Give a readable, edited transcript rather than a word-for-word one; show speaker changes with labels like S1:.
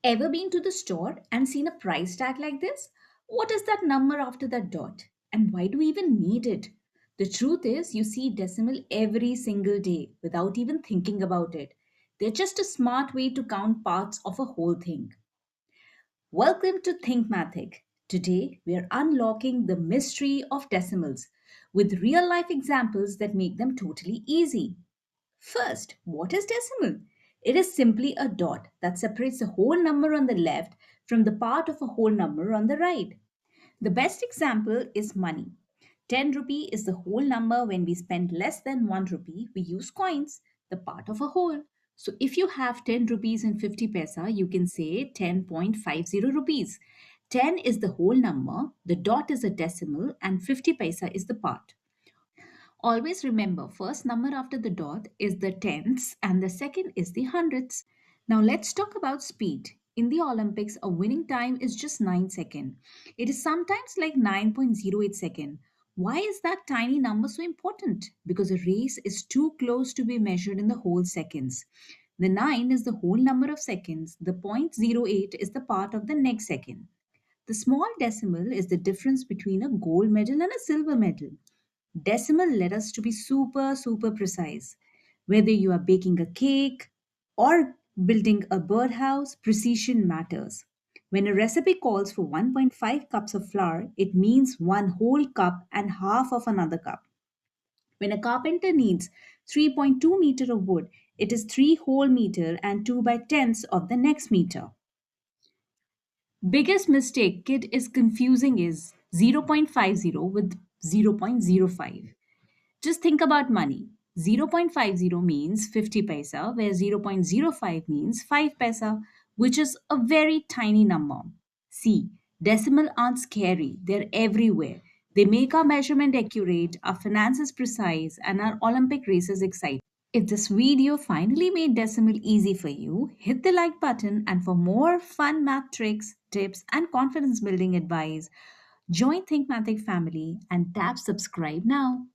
S1: Ever been to the store and seen a price tag like this? What is that number after that dot? And why do we even need it? The truth is, you see decimal every single day without even thinking about it. They're just a smart way to count parts of a whole thing. Welcome to Thinkmathic. Today, we are unlocking the mystery of decimals with real life examples that make them totally easy. First, what is decimal? It is simply a dot that separates a whole number on the left from the part of a whole number on the right. The best example is money. 10 rupee is the whole number. When we spend less than 1 rupee, we use coins, the part of a whole. So if you have 10 rupees and 50 paisa, you can say 10.50 rupees. 10 is the whole number, the dot is a decimal, and 50 paisa is the part. Always remember, first number after the dot is the tenths and the second is the hundredths. Now let's talk about speed. In the Olympics, a winning time is just 9 seconds. It is sometimes like 9.08 seconds. Why is that tiny number so important? Because a race is too close to be measured in the whole seconds. The 9 is the whole number of seconds. The point zero 0.08 is the part of the next second. The small decimal is the difference between a gold medal and a silver medal. Decimal led us to be super precise. Whether you are baking a cake or building a birdhouse, precision matters. When a recipe calls for 1.5 cups of flour, it means one whole cup and half of another cup. When a carpenter needs 3.2 meter of wood, it is 3 whole meter and 2 by tenths of the next meter. Biggest mistake kid is confusing is 0.50 with 0.05. Just think about money. 0.50 means 50 paisa, where 0.05 means 5 paisa, which is a very tiny number. See, decimal aren't scary, they're everywhere. They make our measurement accurate, our finances precise, and our Olympic races exciting. If this video finally made decimal easy for you, hit the like button, and for more fun math tricks, tips, and confidence building advice, join Thinkmathic family and tap subscribe now.